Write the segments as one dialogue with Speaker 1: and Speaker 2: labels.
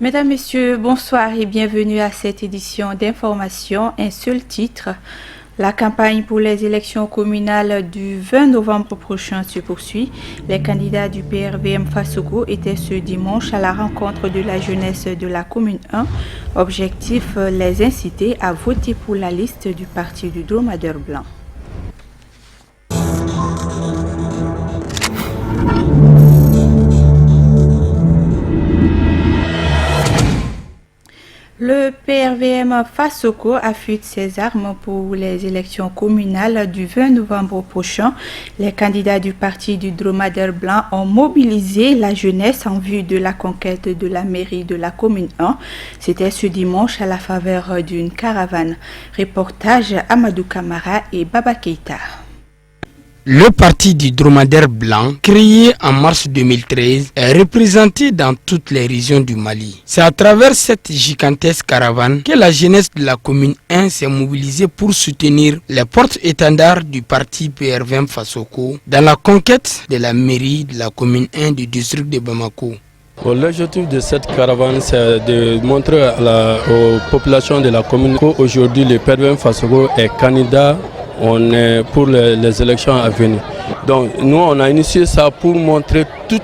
Speaker 1: Mesdames, Messieurs, bonsoir et bienvenue à cette édition d'information. Un seul titre. La campagne pour les élections communales du 20 novembre prochain se poursuit. Les candidats du PRVM Fassoko étaient ce dimanche à la rencontre de la jeunesse de la commune 1. Objectif, les inciter à voter pour la liste du parti du Dromadaire Blanc. Le PRVM Fassoko affûte ses armes pour les élections communales du 20 novembre prochain. Les candidats du parti du Dromadaire Blanc ont mobilisé la jeunesse en vue de la conquête de la mairie de la commune 1. C'était ce dimanche à la faveur d'une caravane. Reportage Amadou Kamara et Baba Keita.
Speaker 2: Le parti du Dromadaire Blanc, créé en mars 2013, est représenté dans toutes les régions du Mali. C'est à travers cette gigantesque caravane que la jeunesse de la commune 1 s'est mobilisée pour soutenir les porte-étendards du parti PRVM Fassoko dans la conquête de la mairie de la commune 1 du district de Bamako.
Speaker 3: L'objectif de cette caravane, c'est de montrer aux populations de la commune qu'aujourd'hui le PRVM Fassoko est candidat. On est pour les élections à venir. Donc nous on a initié ça pour montrer tous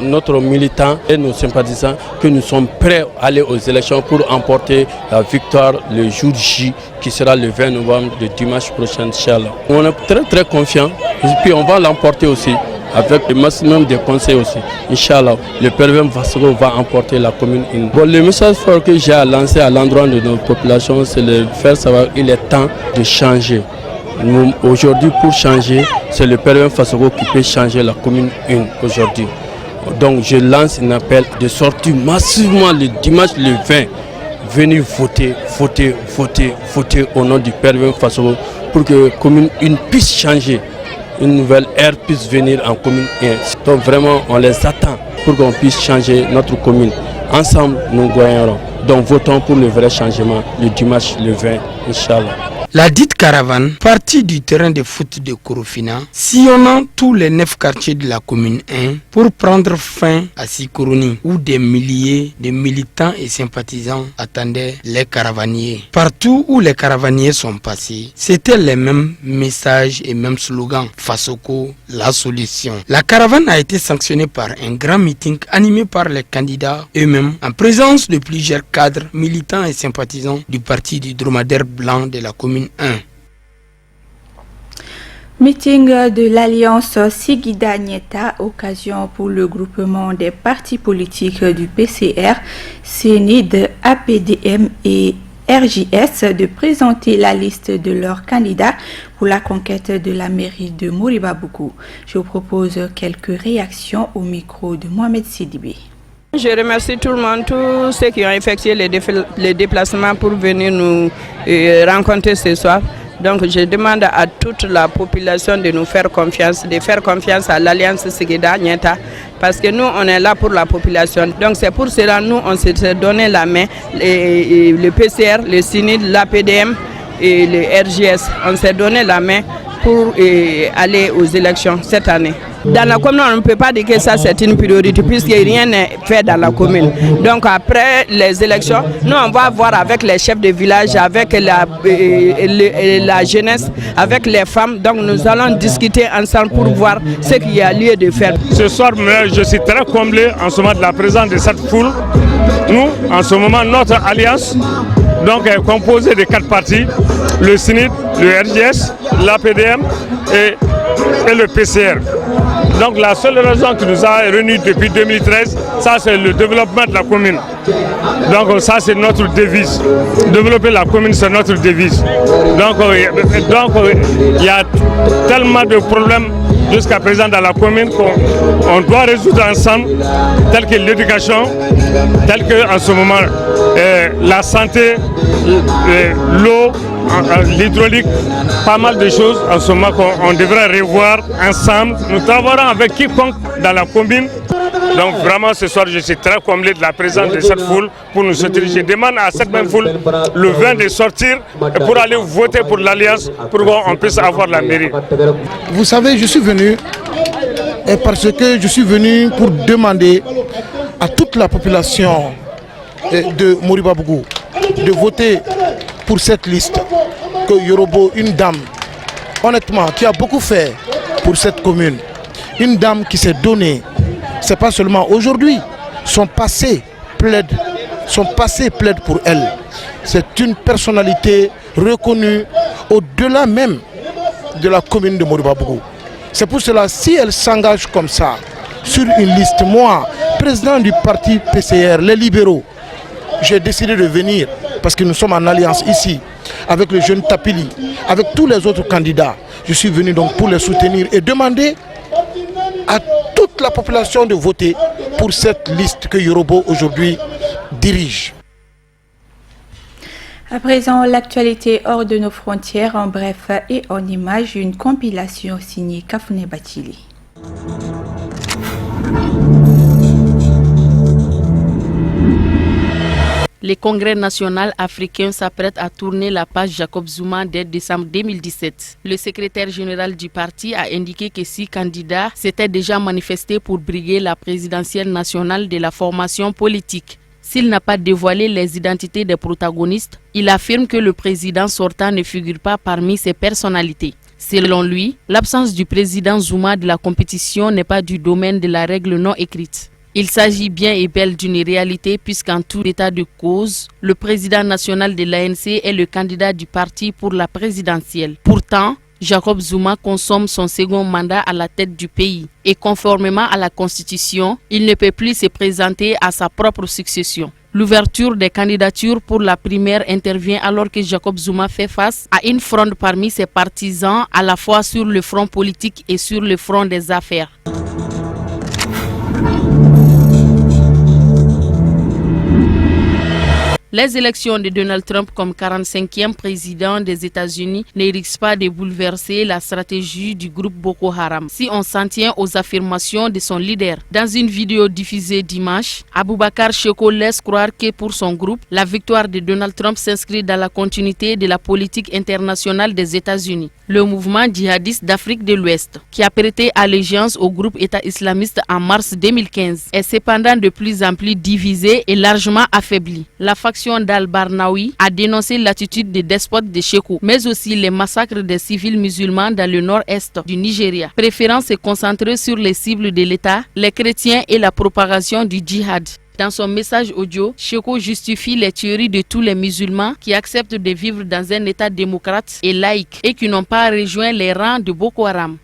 Speaker 3: notre militants et nos sympathisants que nous sommes prêts à aller aux élections pour emporter la victoire le jour J qui sera le 20 novembre de dimanche prochain. Inch'Allah. On est très confiants et puis on va l'emporter aussi avec le maximum de conseils aussi. Inch'Allah, le PRVM Fassoko va emporter la commune. Bon, le message fort que j'ai à lancer à l'endroit de nos populations, c'est de faire savoir qu'il est temps de changer. Aujourd'hui, pour changer, c'est le PRVM Fassoko qui peut changer la commune 1 aujourd'hui. Donc je lance un appel de sortir massivement le dimanche le 20. Venez voter au nom du PRVM Fassoko pour que la commune 1 puisse changer. Une nouvelle ère puisse venir en commune 1. Donc vraiment, on les attend pour qu'on puisse changer notre commune. Ensemble, nous gagnerons. Donc votons pour le vrai changement le dimanche le 20, Inch'Allah.
Speaker 2: La dite caravane, partie du terrain de foot de Korofina, sillonnant tous les 9 quartiers de la commune 1 pour prendre fin à Sikorouni, où des milliers de militants et sympathisants attendaient les caravaniers. Partout où les caravaniers sont passés, c'était les mêmes messages et mêmes slogans. Fassoko, la solution. La caravane a été sanctionnée par un grand meeting animé par les candidats eux-mêmes, en présence de plusieurs cadres, militants et sympathisants du parti du Dromadaire Blanc de la commune 1.
Speaker 1: Meeting de l'Alliance Sigida Nieta, occasion pour le groupement des partis politiques du PCR, CNID, APDM et RJS de présenter la liste de leurs candidats pour la conquête de la mairie de Moriba-Bougou. Je vous propose quelques réactions au micro de Mohamed Sidibé.
Speaker 4: Je remercie tout le monde, tous ceux qui ont effectué les déplacements pour venir nous rencontrer ce soir. Donc je demande à toute la population de nous faire confiance, de faire confiance à l'Alliance Sigida Nieta, parce que nous on est là pour la population. Donc c'est pour cela nous on s'est donné la main, le PCR, le CNID, l'APDM et le RJS, on s'est donné la main pour aller aux élections cette année. Dans la commune, on ne peut pas dire que ça c'est une priorité puisque rien n'est fait dans la commune. Donc après les élections, nous on va voir avec les chefs de village, avec la jeunesse, avec les femmes. Donc nous allons discuter ensemble pour voir ce qu'il y a lieu de faire.
Speaker 5: Ce soir, je suis très comblé en ce moment de la présence de cette foule. Nous, en ce moment, notre alliance donc, est composée de 4 partis, le CNID, le RJS, l'APDM et le PCR. Donc la seule raison qui nous a réunis depuis 2013, ça c'est le développement de la commune. Donc ça c'est notre devise. Développer la commune c'est notre devise. Donc il y a tellement de problèmes jusqu'à présent dans la commune qu'on doit résoudre ensemble, tels que l'éducation, tels que en ce moment la santé, l'eau, l'hydraulique, pas mal de choses en ce moment qu'on devrait revoir ensemble. Nous travaillerons avec quiconque dans la commune. Donc vraiment ce soir je suis très comblé de la présence de cette foule pour nous soutenir. Je demande à cette même foule le 20 de sortir pour aller voter pour l'Alliance pour qu'on puisse avoir la mairie.
Speaker 6: Vous savez, je suis venu parce que je suis venu pour demander à toute la population de Moriba Bougou de voter pour cette liste, que Yorobo, une dame, honnêtement, qui a beaucoup fait pour cette commune, une dame qui s'est donnée, c'est pas seulement aujourd'hui, son passé plaide pour elle. C'est une personnalité reconnue au-delà même de la commune de Moriba Bougou. C'est pour cela, si elle s'engage comme ça, sur une liste, moi, président du parti PCR, les libéraux, j'ai décidé de venir parce que nous sommes en alliance ici avec le jeune Tapili, avec tous les autres candidats. Je suis venu donc pour les soutenir et demander à toute la population de voter pour cette liste que Yorobo aujourd'hui dirige.
Speaker 1: À présent, l'actualité hors de nos frontières, en bref et en images, une compilation signée Kafouné Batili.
Speaker 7: Le Congrès national africain s'apprête à tourner la page Jacob Zuma dès décembre 2017. Le secrétaire général du parti a indiqué que 6 candidats s'étaient déjà manifestés pour briguer la présidentielle nationale de la formation politique. S'il n'a pas dévoilé les identités des protagonistes, il affirme que le président sortant ne figure pas parmi ces personnalités. Selon lui, l'absence du président Zuma de la compétition n'est pas du domaine de la règle non écrite. Il s'agit bien et belle d'une réalité puisqu'en tout état de cause, le président national de l'ANC est le candidat du parti pour la présidentielle. Pourtant, Jacob Zuma consomme son second mandat à la tête du pays et conformément à la Constitution, il ne peut plus se présenter à sa propre succession. L'ouverture des candidatures pour la primaire intervient alors que Jacob Zuma fait face à une fronde parmi ses partisans à la fois sur le front politique et sur le front des affaires. Les élections de Donald Trump comme 45e président des États-Unis ne risquent pas de bouleverser la stratégie du groupe Boko Haram si on s'en tient aux affirmations de son leader. Dans une vidéo diffusée dimanche, Aboubakar Sheko laisse croire que pour son groupe, la victoire de Donald Trump s'inscrit dans la continuité de la politique internationale des États-Unis. Le mouvement djihadiste d'Afrique de l'Ouest, qui a prêté allégeance au groupe État islamiste en mars 2015, est cependant de plus en plus divisé et largement affaibli. La faction d'Al-Barnawi a dénoncé l'attitude des despotes de Sheko, mais aussi les massacres des civils musulmans dans le nord-est du Nigeria, préférant se concentrer sur les cibles de l'État, les chrétiens et la propagation du djihad. Dans son message audio, Sheko justifie les tueries de tous les musulmans qui acceptent de vivre dans un État démocrate et laïque et qui n'ont pas rejoint les rangs de Boko Haram.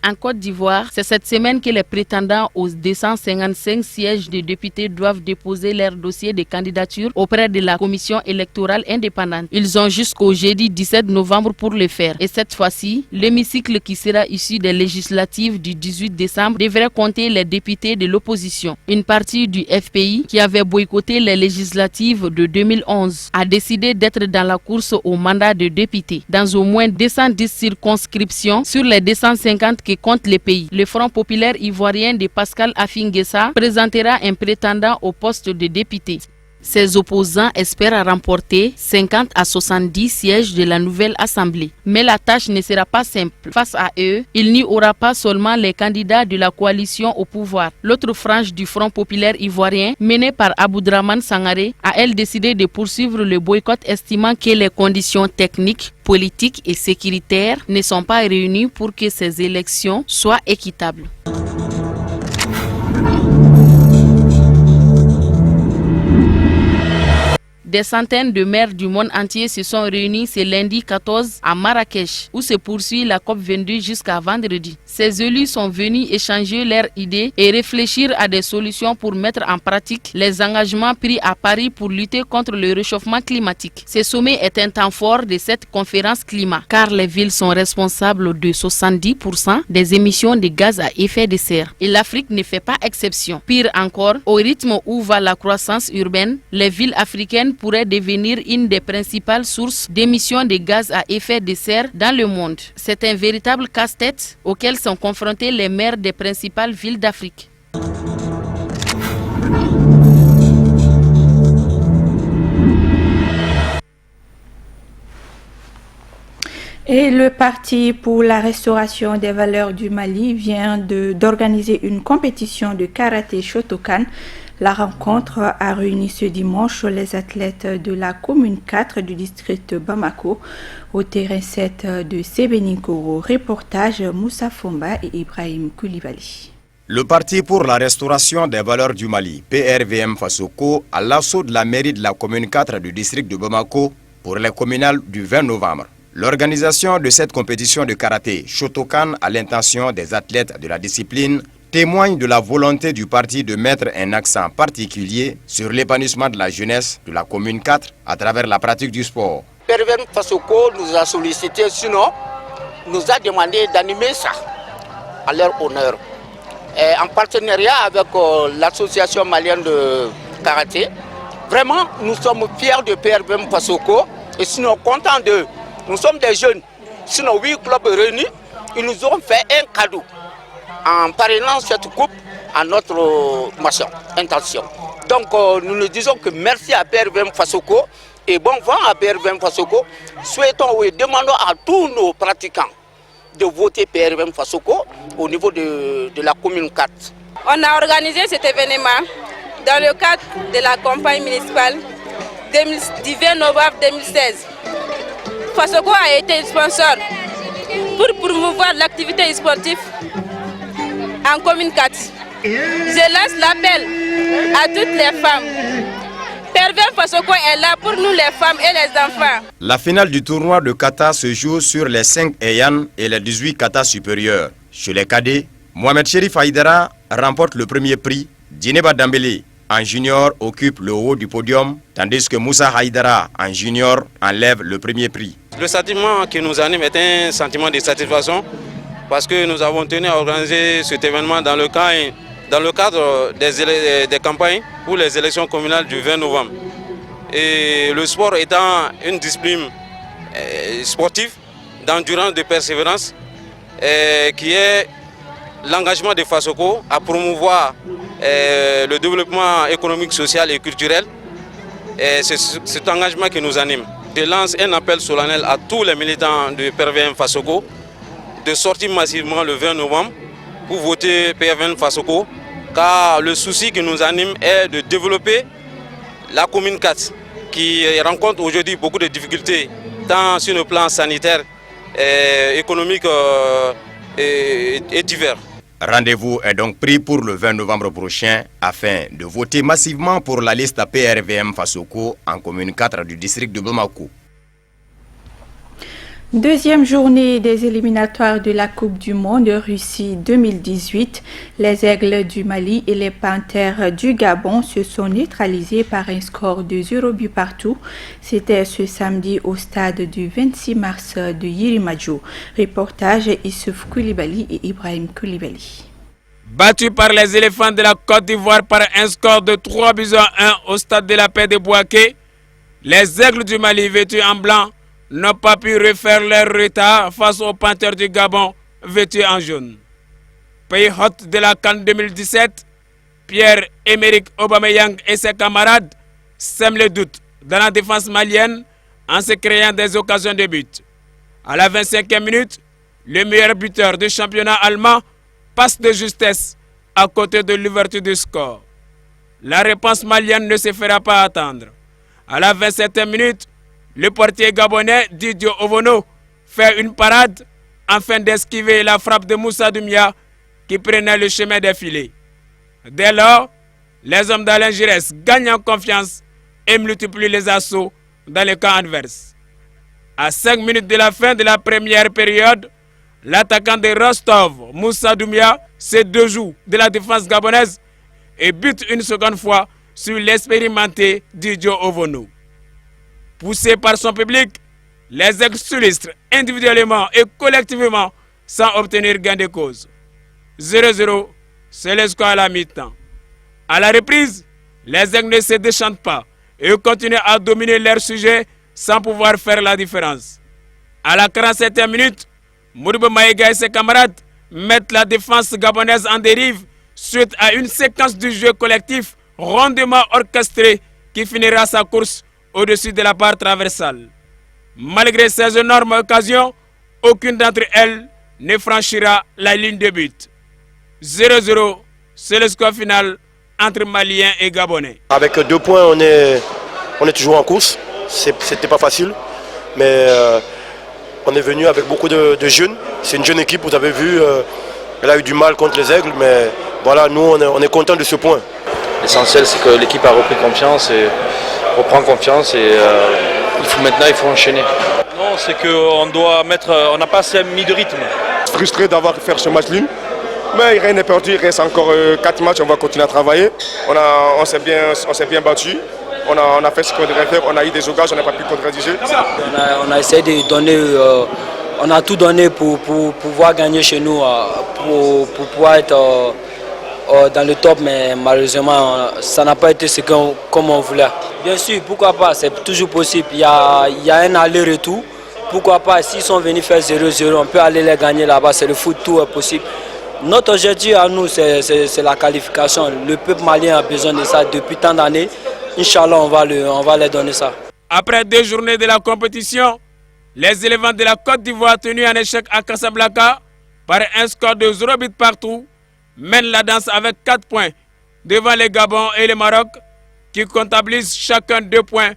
Speaker 7: En Côte d'Ivoire, c'est cette semaine que les prétendants aux 255 sièges de députés doivent déposer leur dossier de candidature auprès de la commission électorale indépendante. Ils ont jusqu'au jeudi 17 novembre pour le faire. Et cette fois-ci, l'hémicycle qui sera issu des législatives du 18 décembre devrait compter les députés de l'opposition. Une partie du FPI, qui avait boycotté les législatives de 2011, a décidé d'être dans la course au mandat de député dans au moins 210 circonscriptions sur les 250 qui compte les pays. Le Front populaire ivoirien de Pascal Affi-N'Guessa présentera un prétendant au poste de député. Ses opposants espèrent remporter 50 à 70 sièges de la nouvelle assemblée. Mais la tâche ne sera pas simple. Face à eux, il n'y aura pas seulement les candidats de la coalition au pouvoir. L'autre frange du Front populaire ivoirien, menée par Aboudraman Sangaré, a elle décidé de poursuivre le boycott, estimant que les conditions techniques, politiques et sécuritaires ne sont pas réunies pour que ces élections soient équitables. Des centaines de maires du monde entier se sont réunis ce lundi 14 à Marrakech, où se poursuit la COP22 jusqu'à vendredi. Ces élus sont venus échanger leurs idées et réfléchir à des solutions pour mettre en pratique les engagements pris à Paris pour lutter contre le réchauffement climatique. Ce sommet est un temps fort de cette conférence climat, car les villes sont responsables de 70% des émissions de gaz à effet de serre. Et l'Afrique ne fait pas exception. Pire encore, au rythme où va la croissance urbaine, les villes africaines pourrait devenir une des principales sources d'émissions de gaz à effet de serre dans le monde. C'est un véritable casse-tête auquel sont confrontés les maires des principales villes d'Afrique.
Speaker 1: Et le Parti pour la restauration des valeurs du Mali vient d'organiser une compétition de karaté Shotokan. La rencontre a réuni ce dimanche les athlètes de la commune 4 du district de Bamako au terrain 7 de Sebeninkoro. Reportage Moussa Fomba et Ibrahim Koulibaly.
Speaker 8: Le Parti pour la restauration des valeurs du Mali, PRVM Fasoko, à l'assaut de la mairie de la commune 4 du district de Bamako pour les communales du 20 novembre. L'organisation de cette compétition de karaté Shotokan à l'intention des athlètes de la discipline témoigne de la volonté du parti de mettre un accent particulier sur l'épanouissement de la jeunesse de la commune 4 à travers la pratique du sport.
Speaker 9: PRVM Fasoko nous a sollicité, sinon nous a demandé d'animer ça à leur honneur. Et en partenariat avec l'association malienne de karaté. Vraiment, nous sommes fiers de PRVM Fasoko et sinon contents d'eux. Nous sommes des jeunes, sinon 8 clubs réunis, ils nous ont fait un cadeau en parrainant cette coupe à notre intention. Donc nous nous disons que merci à PRVM Fasoko et bon vent à PRVM Fasoko. Souhaitons et demandons à tous nos pratiquants de voter PRVM Fasoko au niveau de la commune 4.
Speaker 10: On a organisé cet événement dans le cadre de la campagne municipale du 20 novembre 2016. Fasoko a été sponsor pour promouvoir l'activité sportive en commune 4. Je lance l'appel à toutes les femmes. PRVM Fasoko est là pour nous les femmes et les enfants.
Speaker 8: La finale du tournoi de kata se joue sur les 5 Eyan et les 18 kata supérieurs. Chez les cadets, Mohamed Cherif Haïdara remporte le premier prix. Djineba Dambélé en junior occupe le haut du podium, tandis que Moussa Haïdara en junior enlève le premier prix.
Speaker 11: Le sentiment qui nous anime est un sentiment de satisfaction parce que nous avons tenu à organiser cet événement dans le cadre des campagnes pour les élections communales du 20 novembre. Et le sport étant une discipline sportive d'endurance, de persévérance, qui est l'engagement de Fasoko à promouvoir le développement économique, social et culturel. C'est cet engagement qui nous anime. Je lance un appel solennel à tous les militants de PRVM Fasoko de sortir massivement le 20 novembre pour voter PRVM Fasoko, car le souci qui nous anime est de développer la commune 4 qui rencontre aujourd'hui beaucoup de difficultés tant sur le plan sanitaire, économique et divers.
Speaker 8: Rendez-vous est donc pris pour le 20 novembre prochain afin de voter massivement pour la liste PRVM Fasoko en commune 4 du district de Bamako.
Speaker 1: Deuxième journée des éliminatoires de la Coupe du Monde Russie 2018. Les Aigles du Mali et les Panthères du Gabon se sont neutralisés par un score de 0 but partout. C'était ce samedi au stade du 26 mars de Yirimajo. Reportage Issouf Koulibaly et Ibrahim Koulibaly.
Speaker 2: Battus par les éléphants de la Côte d'Ivoire par un score de 3 buts à 1 au stade de la paix de Bouaké, les Aigles du Mali vêtus en blanc n'ont pas pu refaire leur retard face aux Panthères du Gabon vêtus en jaune. Pays hôte de la CAN 2017, Pierre-Emerick Aubameyang et ses camarades sèment le doute dans la défense malienne en se créant des occasions de but. À la 25e minute, le meilleur buteur du championnat allemand passe de justesse à côté de l'ouverture du score. La réponse malienne ne se fera pas attendre. À la 27e minute, le portier gabonais Didier Ovono fait une parade afin d'esquiver la frappe de Moussa Doumia qui prenait le chemin des filets. Dès lors, les hommes d'Alain Giresse gagnent en confiance et multiplient les assauts dans le camp adverse. À 5 minutes de la fin de la première période, l'attaquant de Rostov, Moussa Doumia, se déjoue de la défense gabonaise et bute une seconde fois sur l'expérimenté Didier Ovono. Poussés par son public, les Aigles s'illustrent individuellement et collectivement sans obtenir gain de cause. 0-0, c'est le score à la mi-temps. À la reprise, les Aigles ne se déchantent pas et continuent à dominer leur sujet sans pouvoir faire la différence. À la 47e minute, Modibo Maïga et ses camarades mettent la défense gabonaise en dérive suite à une séquence du jeu collectif rondement orchestrée qui finira sa course au-dessus de la barre traversale. Malgré ces énormes occasions,
Speaker 12: aucune d'entre elles ne franchira la ligne de but. 0-0, c'est le score final entre Maliens et Gabonais.
Speaker 13: Avec 2 points, on est toujours en course. C'était pas facile, mais on est venu avec beaucoup de jeunes. C'est une jeune équipe, vous avez vu, elle a eu du mal contre les Aigles, mais voilà, nous on est content de ce point.
Speaker 14: L'essentiel, c'est que l'équipe a repris confiance et reprend confiance et maintenant il faut enchaîner.
Speaker 15: Non, c'est qu'on doit on n'a pas assez mis de rythme.
Speaker 16: Frustré d'avoir fait ce match nul, mais rien n'est perdu, il reste encore 4 matchs, on va continuer à travailler. On s'est bien battu, on a fait ce qu'on devait faire, on a eu des ogages, on n'a pas pu concrétiser.
Speaker 17: On a essayé de donner, on a tout donné pour pouvoir gagner chez nous, pour pouvoir être dans le top, mais malheureusement ça n'a pas été comme on voulait. Bien sûr, pourquoi pas, c'est toujours possible, il y a un aller-retour. Pourquoi pas, s'ils sont venus faire 0-0, on peut aller les gagner là-bas, c'est le foot, tout est possible. Notre objectif à nous, c'est la qualification. Le peuple malien a besoin de ça depuis tant d'années. Inch'Allah, on va leur donner ça.
Speaker 12: Après 2 journées de la compétition, les éléphants de la Côte d'Ivoire tenus en échec à Casablanca par un score de 0 but partout mènent la danse avec 4 points devant les Gabon et le Maroc qui comptabilisent chacun 2 points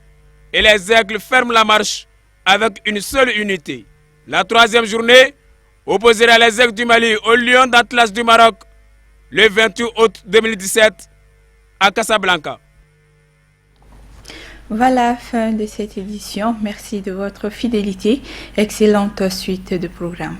Speaker 12: et les Aigles ferment la marche avec une seule unité. La 3e journée opposera les Aigles du Mali au Lion d'Atlas du Maroc le 28 août 2017 à Casablanca.
Speaker 1: Voilà, fin de cette édition. Merci de votre fidélité. Excellente suite de programme.